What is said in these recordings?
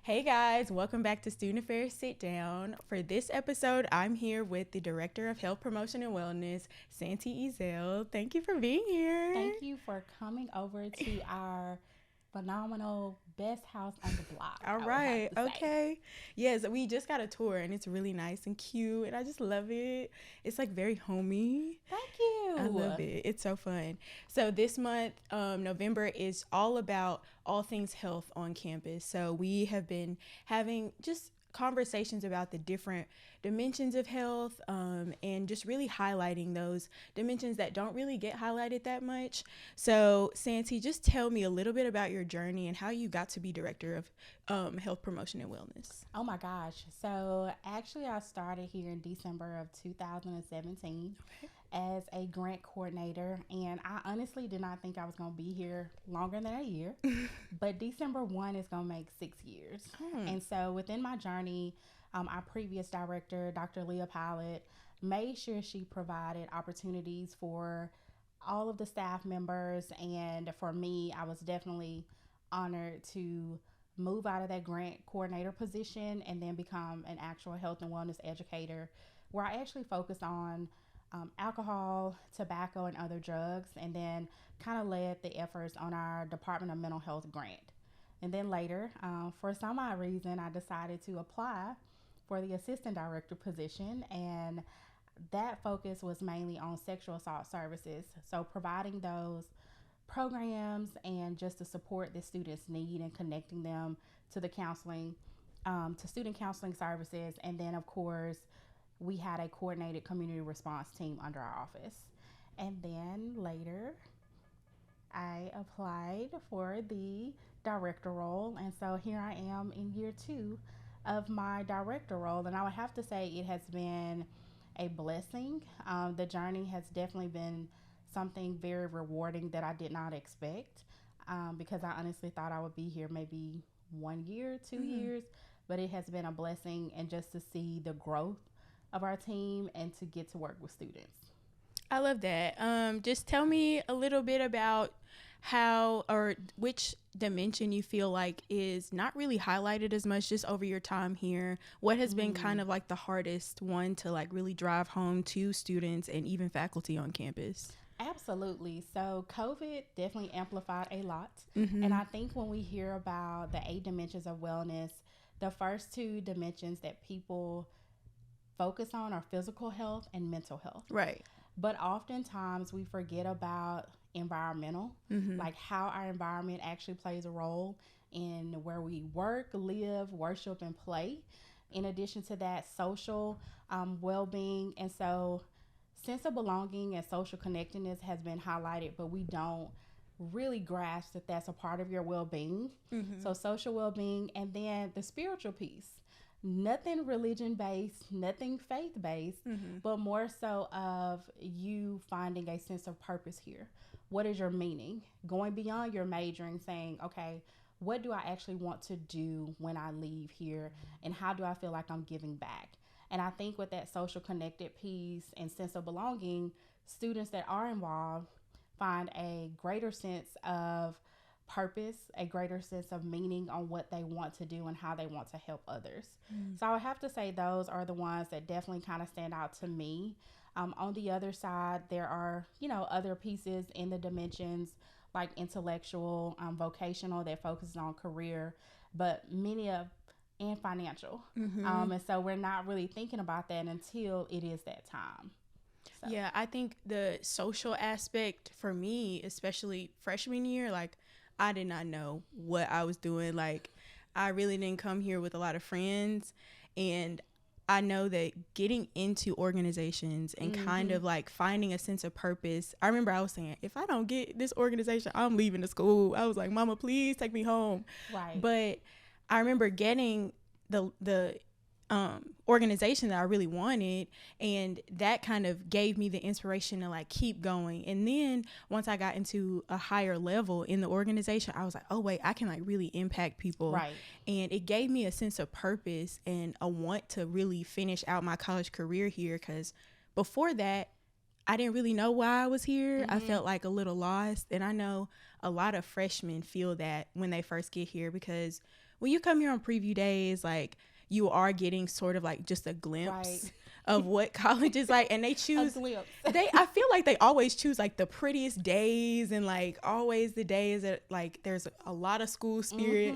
Hey guys, welcome back to Student Affairs Sit Down. For this episode, I'm here with the Director of Health Promotion and Wellness, Santee Ezell. Thank you for being here. Thank you for coming over to our phenomenal best house on the block, All I would have right, to say. okay. Yes, we just got a tour and it's really nice and cute and I just love it. It's like very homey. Thank I you. love it. It's so fun. So this month, November, is all about all things health on campus. So we have been having just conversations about the different dimensions of health, and just really highlighting those dimensions that don't really get highlighted that much. So Santee, just tell me a little bit about your journey and how you got to be director of health promotion and wellness. Oh my gosh. So actually, I started here in December of 2017 as a grant coordinator, and I honestly did not think I was going to be here longer than a year. But December 1 is going to make 6 years. And so within my journey, our previous director, Dr. Leah Pilot, made sure she provided opportunities for all of the staff members. And for me, I was definitely honored to move out of that grant coordinator position and then become an actual health and wellness educator, where I actually focus on alcohol, tobacco, and other drugs, and then kind of led the efforts on our Department of Mental Health grant. And then later, for some odd reason, I decided to apply for the assistant director position, and that focus was mainly on sexual assault services. So, providing those programs and just the support that students need and connecting them to the counseling, to student counseling services. And then, of course, we had a coordinated community response team under our office. And then later, I applied for the director role. And so here I am in year 2 of my director role. And I would have to say it has been a blessing. The journey has definitely been something very rewarding that I did not expect, because I honestly thought I would be here maybe 1 year, 2 years, but it has been a blessing, and just to see the growth of our team and to get to work with students. I love that. Just tell me a little bit about how or which dimension you feel like is not really highlighted as much just over your time here. What has been kind of like the hardest one to like really drive home to students and even faculty on campus? Absolutely. So COVID definitely amplified a lot. And I think when we hear about the 8 dimensions of wellness, the first 2 dimensions that people focus on are physical health and mental health. Right. But oftentimes we forget about environmental, like how our environment actually plays a role in where we work, live, worship, and play. In addition to that, social well-being. And so sense of belonging and social connectedness has been highlighted, but we don't really grasp that that's a part of your well-being. So social well-being, and then the spiritual piece. Nothing religion based, nothing faith based, but more so of you finding a sense of purpose here. What is your meaning? Going beyond your majoring, saying, okay, what do I actually want to do when I leave here? And how do I feel like I'm giving back? And I think with that social connected piece and sense of belonging, students that are involved find a greater sense of purpose, a greater sense of meaning on what they want to do and how they want to help others. So I would have to say those are the ones that definitely kind of stand out to me. On the other side, there are, other pieces in the dimensions like intellectual, vocational, that focuses on career, but many of and financial. And so we're not really thinking about that until it is that time. So. Yeah, I think the social aspect for me, especially freshman year, like I did not know what I was doing. Like I really didn't come here with a lot of friends, and I know that getting into organizations and kind of like finding a sense of purpose. I remember I was saying, if I don't get this organization, I'm leaving the school. I was like, Mama, please take me home. Right. But I remember getting the organization that I really wanted, and that kind of gave me the inspiration to like keep going. And then once I got into a higher level in the organization, I was like, oh wait, I can like really impact people. Right. And it gave me a sense of purpose and a want to really finish out my college career here, because before that I didn't really know why I was here. I felt like a little lost, and I know a lot of freshmen feel that when they first get here, because when you come here on preview days, like you are getting sort of like just a glimpse Right. of what college is like, and they A choose glimpse. I feel like they always choose like the prettiest days, and like always the days that like there's a lot of school spirit,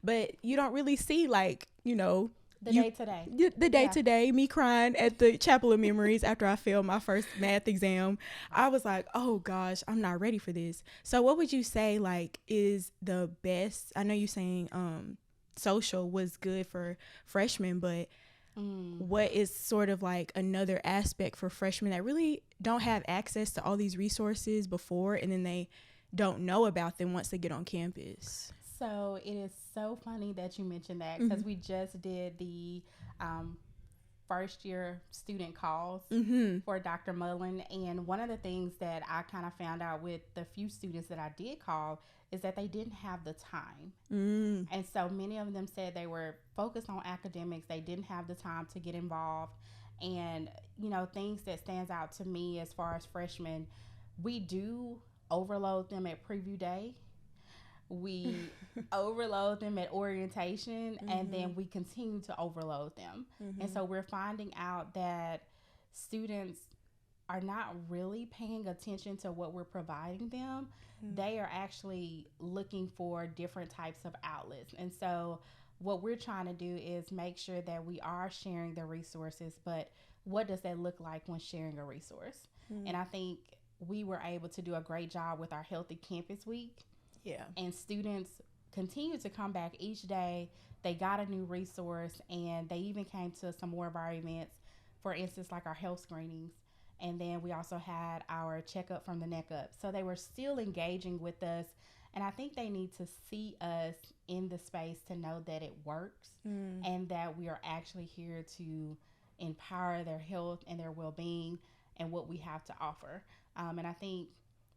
but you don't really see like, you know, The day to day. the day Yeah. to day, me crying at the Chapel of Memories after I failed my first math exam. I was like, oh gosh, I'm not ready for this. So what would you say like is the best? I know you're saying social was good for freshmen, but what is sort of like another aspect for freshmen that really don't have access to all these resources before, and then they don't know about them once they get on campus? So it is so funny that you mentioned that, because we just did the first year student calls for Dr. Mullen. And one of the things that I kind of found out with the few students that I did call is that they didn't have the time. And so many of them said they were focused on academics. They didn't have the time to get involved. And, you know, things that stands out to me as far as freshmen, we do overload them at preview day. We overload them at orientation, and then we continue to overload them. And so we're finding out that students are not really paying attention to what we're providing them. They are actually looking for different types of outlets. And so what we're trying to do is make sure that we are sharing the resources, but what does that look like when sharing a resource? And I think we were able to do a great job with our Healthy Campus Week. Yeah. And students continue to come back each day. They got a new resource, and they even came to some more of our events, for instance, like our health screenings. And then we also had our checkup from the neck up. So they were still engaging with us. And I think they need to see us in the space to know that it works and that we are actually here to empower their health and their well-being and what we have to offer. And I think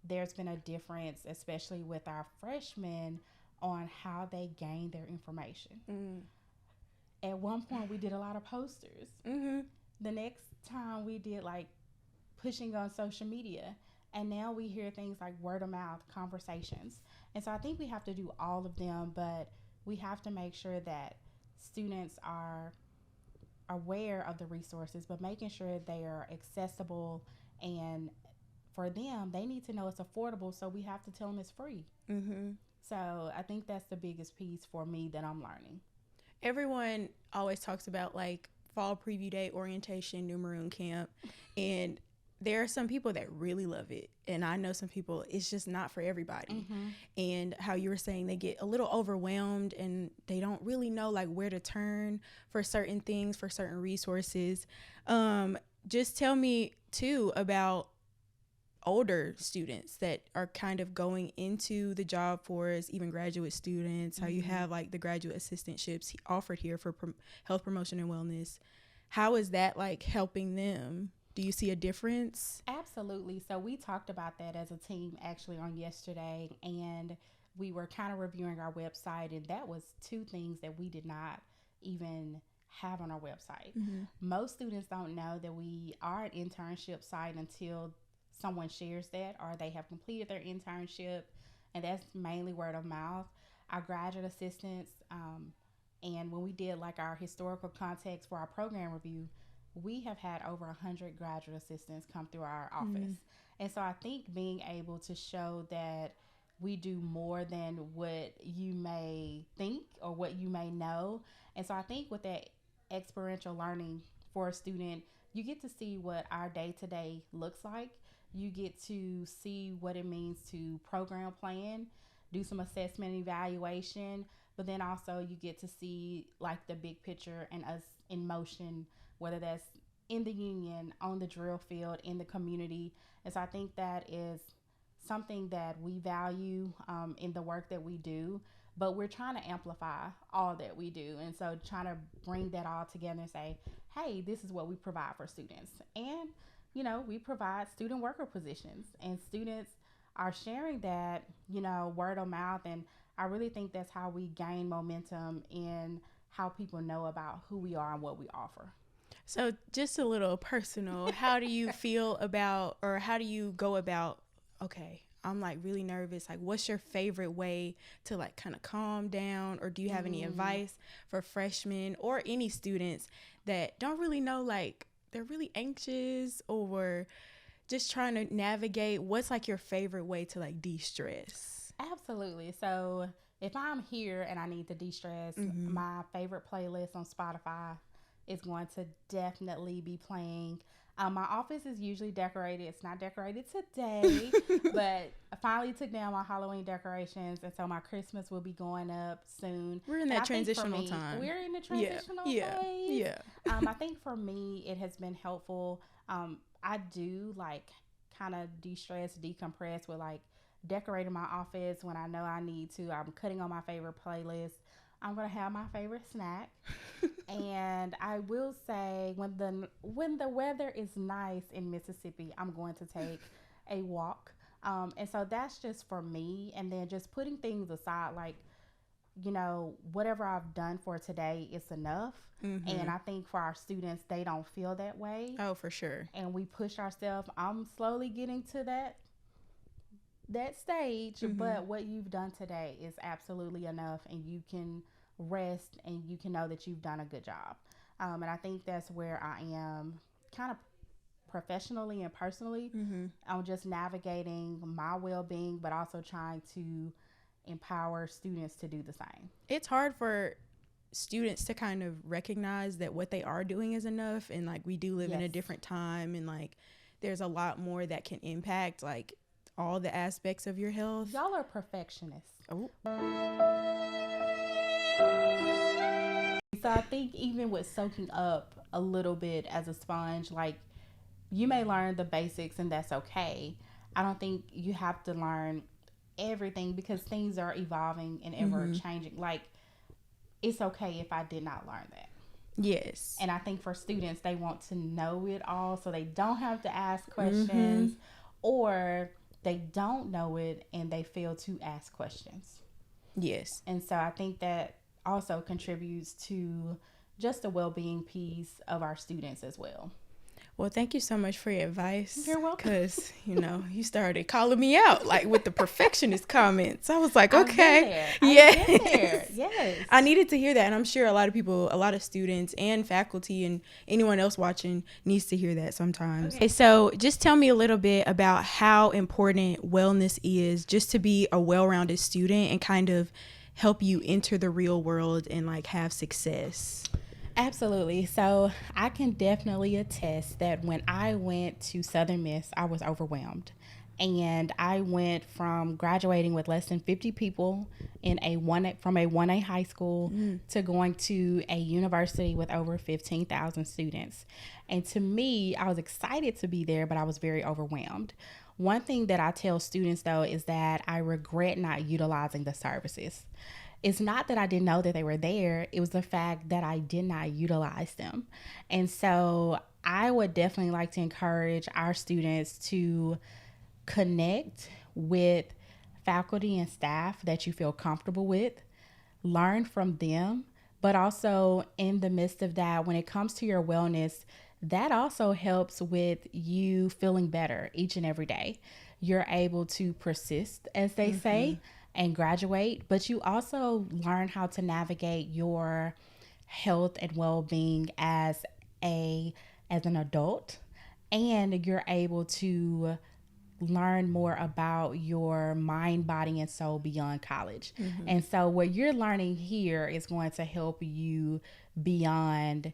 there's been a difference, especially with our freshmen, on how they gain their information. At one point, we did a lot of posters. The next time, we did like pushing on social media. And now we hear things like word of mouth conversations. And so I think we have to do all of them, but we have to make sure that students are aware of the resources, but making sure they are accessible. And for them, they need to know it's affordable, so we have to tell them it's free. So I think that's the biggest piece for me that I'm learning. Everyone always talks about like fall preview day, orientation, New Maroon camp, and there are some people that really love it, and I know some people it's just not for everybody. And how you were saying, they get a little overwhelmed and they don't really know like where to turn for certain things, for certain resources. Just tell me too about older students that are kind of going into the job force, even graduate students, how you have like the graduate assistantships offered here for health promotion and wellness. How is that like helping them? Do you see a difference? Absolutely. So we talked about that as a team actually on yesterday, and we were kind of reviewing our website, and that was two things that we did not even have on our website. Most students don't know that we are an internship site until someone shares that or they have completed their internship, and that's mainly word of mouth. Our graduate assistants, and when we did like our historical context for our program review, we have had over 100 graduate assistants come through our office. And so I think being able to show that we do more than what you may think or what you may know. And so I think with that experiential learning for a student, you get to see what our day-to-day looks like. You get to see what it means to program plan, do some assessment and evaluation, but then also you get to see like the big picture and us in motion, whether that's in the union, on the drill field, in the community. And so I think that is something that we value in the work that we do, but we're trying to amplify all that we do. And so trying to bring that all together and say, hey, this is what we provide for students. And, you know, we provide student worker positions, and students are sharing that, you know, word of mouth. And I really think that's how we gain momentum in how people know about who we are and what we offer. So just a little personal, how do you feel about, or how do you go about, okay, I'm like really nervous. Like, what's your favorite way to like kind of calm down? Or do you have any advice for freshmen or any students that don't really know, like they're really anxious or just trying to navigate? What's like your favorite way to like de-stress? Absolutely. So if I'm here and I need to de-stress, my favorite playlist on Spotify is going to definitely be playing. My office is usually decorated. It's not decorated today, but I finally took down my Halloween decorations, and so my Christmas will be going up soon. We're in that transitional time. We're in the transitional phase. Yeah. I think for me, it has been helpful. I do like kind of de-stress, decompress with like decorating my office when I know I need to. I'm cutting on my favorite playlist. I'm gonna have my favorite snack, and I will say when the weather is nice in Mississippi, I'm going to take a walk. And so that's just for me. And then just putting things aside, like, you know, whatever I've done for today is enough. And I think for our students, they don't feel that way. Oh, for sure. And we push ourselves. I'm slowly getting to that stage, but what you've done today is absolutely enough, and you can rest and you can know that you've done a good job. And I think that's where I am kind of professionally and personally. I'm just navigating my well-being, but also trying to empower students to do the same. It's hard for students to kind of recognize that what they are doing is enough, and like we do live in a different time, and like there's a lot more that can impact like all the aspects of your health. Y'all are perfectionists. Oh. So I think even with soaking up a little bit as a sponge, like you may learn the basics and that's okay. I don't think you have to learn everything because things are evolving and ever changing. Like, it's okay if I did not learn that. Yes. And I think for students, they want to know it all so they don't have to ask questions, or they don't know it and they fail to ask questions. Yes. And so I think that also contributes to just the well-being piece of our students as well. Well, thank you so much for your advice. You're welcome. Because, you know, you started calling me out, like, with the perfectionist comments. I was like, okay. Yes. I needed to hear that. And I'm sure a lot of people, a lot of students and faculty and anyone else watching needs to hear that sometimes. Okay, so just tell me a little bit about how important wellness is just to be a well-rounded student and kind of help you enter the real world and, like, have success. Absolutely. So I can definitely attest that when I went to Southern Miss, I was overwhelmed. And I went from graduating with less than 50 people in from a 1A high school to going to a university with over 15,000 students. And to me, I was excited to be there, but I was very overwhelmed. One thing that I tell students, though, is that I regret not utilizing the services. It's not that I didn't know that they were there. It was the fact that I did not utilize them. And so I would definitely like to encourage our students to connect with faculty and staff that you feel comfortable with, learn from them, but also in the midst of that, when it comes to your wellness, that also helps with you feeling better each and every day. You're able to persist, as they say, and graduate, but you also learn how to navigate your health and well-being as an adult, and you're able to learn more about your mind, body, and soul beyond college. And so what you're learning here is going to help you beyond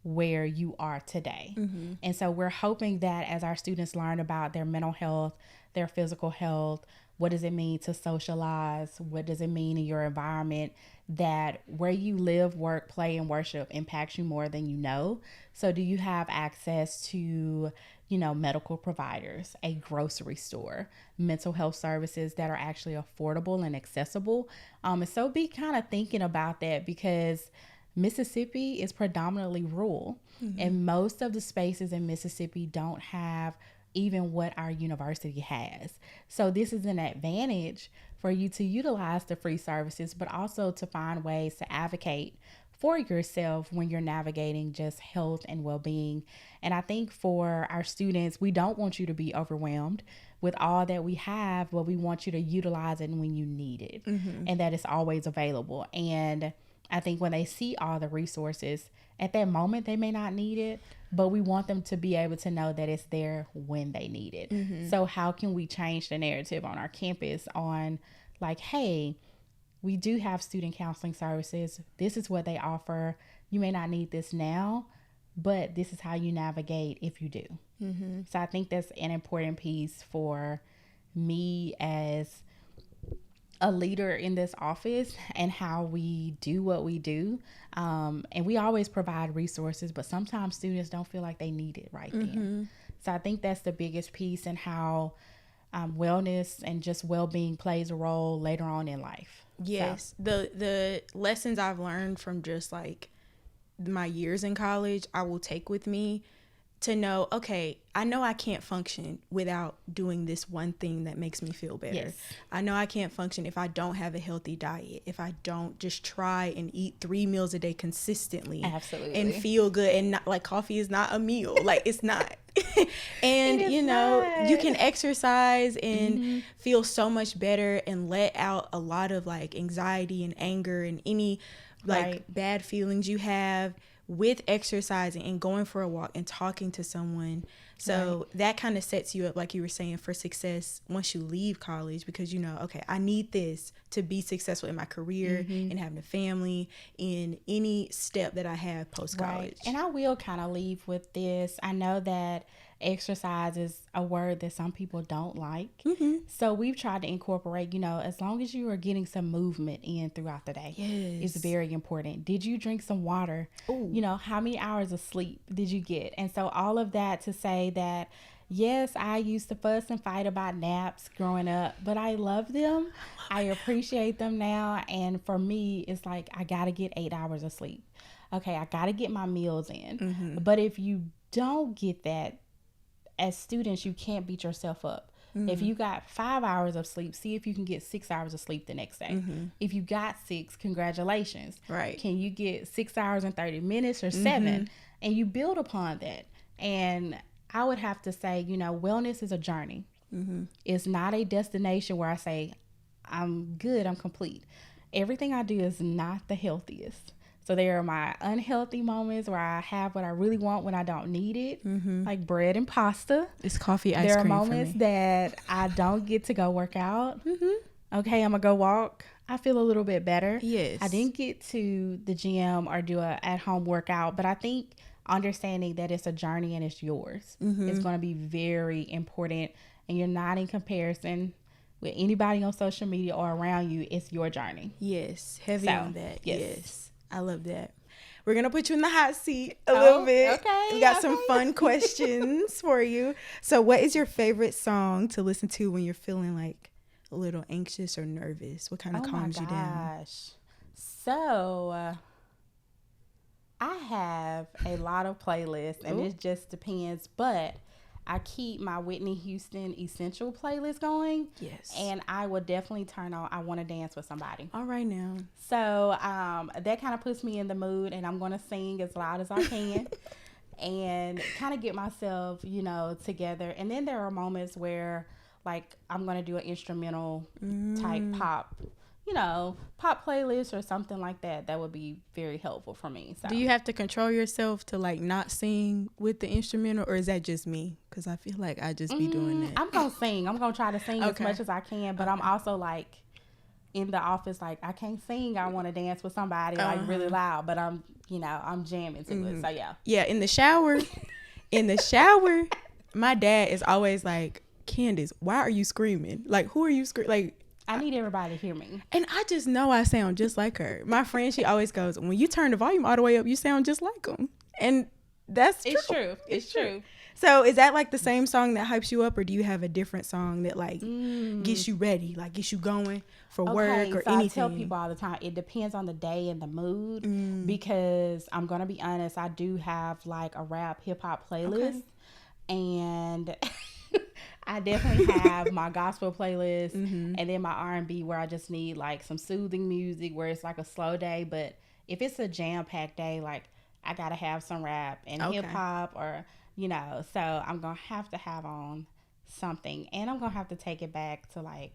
where you are today. And so we're hoping that as our students learn about their mental health, their physical health, what does it mean to socialize? What does it mean in your environment? That where you live, work, play, and worship impacts you more than you know. So do you have access to, medical providers, a grocery store, mental health services that are actually affordable and accessible? And so be kind of thinking about that, because Mississippi is predominantly rural, and most of the spaces in Mississippi don't have even what our university has. So this is an advantage for you to utilize the free services, but also to find ways to advocate for yourself when you're navigating just health and well-being. And I think for our students, we don't want you to be overwhelmed with all that we have, but we want you to utilize it when you need it, and that it's always available. And I think when they see all the resources at that moment, they may not need it, but we want them to be able to know that it's there when they need it. So how can we change the narrative on our campus on like, hey, we do have student counseling services. This is what they offer. You may not need this now, but this is how you navigate if you do. So I think that's an important piece for me as a leader in this office and how we do what we do. And we always provide resources, but sometimes students don't feel like they need it right then. So I think that's the biggest piece in how wellness and just well-being plays a role later on in life. Yes. So. The lessons I've learned from just like my years in college, I will take with me to know, okay, I know I can't function without doing this one thing that makes me feel better. Yes. I know I can't function if I don't have a healthy diet, if I don't just try and eat 3 meals a day consistently. Absolutely. And feel good. And not like coffee is not a meal. Like it's not. And you know, not. You can exercise and feel so much better and let out a lot of like anxiety and anger and any like bad feelings you have with exercising and going for a walk and talking to someone. So that kind of sets you up, like you were saying, for success once you leave college, because you know, okay, I need this to be successful in my career and having a family in any step that I have post-college. Right. And I will kind of leave with this. I know that exercise is a word that some people don't like. So we've tried to incorporate, you know, as long as you are getting some movement in throughout the day, it's very important. Did you drink some water? Ooh. You know, how many hours of sleep did you get? And so all of that to say that, yes, I used to fuss and fight about naps growing up, but I love them. I appreciate them now. And for me, it's like, I got to get 8 hours of sleep. Okay, I got to get my meals in. But if you don't get that, as students, you can't beat yourself up. If you got 5 hours of sleep, see if you can get 6 hours of sleep the next day. If you got 6, congratulations. Right. Can you get 6 hours and 30 minutes or 7? And you build upon that. And I would have to say, you know, wellness is a journey. It's not a destination where I say, I'm good, I'm complete. Everything I do is not the healthiest. So there are my unhealthy moments where I have what I really want when I don't need it, like bread and pasta. It's coffee, ice cream. There are moments that I don't get to go work out. Okay, I'm going to go walk. I feel a little bit better. Yes. I didn't get to the gym or do a at-home workout, but I think understanding that it's a journey and it's yours is going to be very important. And you're not in comparison with anybody on social media or around you. It's your journey. Yes, heavy on that. Yes. I love that. We're going to put you in the hot seat a little bit. Okay. We got some fun questions for you. So what is your favorite song to listen to when you're feeling like a little anxious or nervous? What kind of calms you down? So I have a lot of playlists and it just depends, but I keep my Whitney Houston Essential playlist going. Yes. And I will definitely turn on I Want to Dance with Somebody. All right now. So that kind of puts me in the mood, and I'm going to sing as loud as I can and kind of get myself, you know, together. And then there are moments where, like, I'm going to do an instrumental type pop, you know, pop playlist or something like that. That would be very helpful for me. So. Do you have to control yourself to like not sing with the instrumental, or is that just me? Because I feel like I just be doing that. I'm going to sing. I'm going to try to sing as much as I can, but I'm also like in the office, like I can't sing. I want to dance with somebody like really loud, but I'm, you know, I'm jamming to it. So yeah. Yeah. In the shower, my dad is always like, Candice, why are you screaming? Like, who are you screaming? Like, I need everybody to hear me. And I just know I sound just like her. My friend, she always goes, when you turn the volume all the way up, you sound just like them. And that's true. It's true. It's true. So is that like the same song that hypes you up, or do you have a different song that like gets you ready, like gets you going for work or anything? I tell people all the time, it depends on the day and the mood because I'm going to be honest, I do have like a rap hip hop playlist and I definitely have my gospel playlist and then my R&B where I just need like some soothing music where it's like a slow day, but if it's a jam-packed day, like I gotta have some rap and Okay. hip hop, or so I'm gonna have to have on something, and I'm gonna have to take it back to like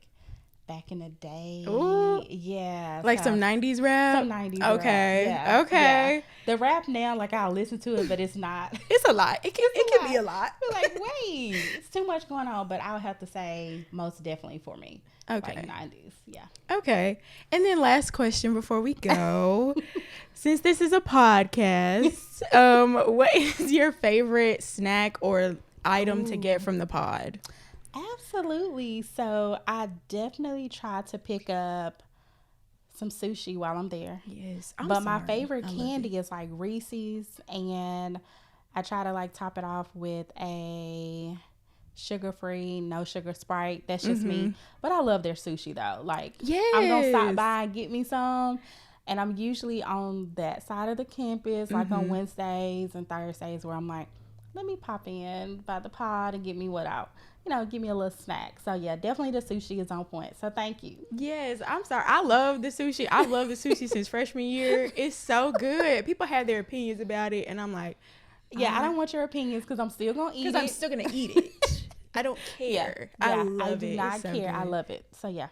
back in the day. Ooh. Yeah. Like so some 90s rap? some 90s Okay. rap. Yeah. Okay. Yeah. The rap now, like I'll listen to it, but it's not. It's a lot. It can be a lot. We're like, wait, it's too much going on. But I would have to say most definitely for me. Okay. Like 90s. Yeah. Okay. And then last question before we go. Since this is a podcast, what is your favorite snack or item to get from the pod? Absolutely. So I definitely try to pick up some sushi while I'm there. Yes. But my favorite candy is like Reese's, and I try to like top it off with a sugar-free, no sugar Sprite. That's just me. But I love their sushi though. Like, I'm going to stop by and get me some. And I'm usually on that side of the campus, like on Wednesdays and Thursdays, where I'm like, let me pop in by the pod and get me give me a little snack. So yeah, definitely the sushi is on point. So thank you. Yes, I'm sorry. I love the sushi. I've loved the sushi since freshman year. It's so good. People have their opinions about it, and I'm like, yeah, I don't want your opinions because I'm still gonna eat it. Because I'm still gonna eat it. I don't care. Yeah, I love it. I do not care. Good. I love it. So yeah.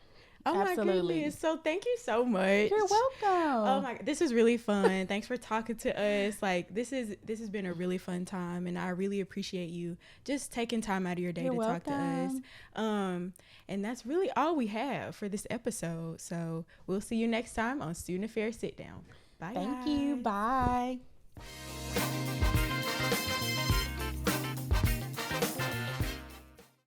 Oh absolutely. My goodness. So thank you so much. You're welcome. Oh my, this is really fun. Thanks for talking to us. Like this has been a really fun time, and I really appreciate you just taking time out of your day You're to welcome. talk to us. And that's really all we have for this episode. So we'll see you next time on Student Affairs Sit Down. Bye. Thank you. Bye.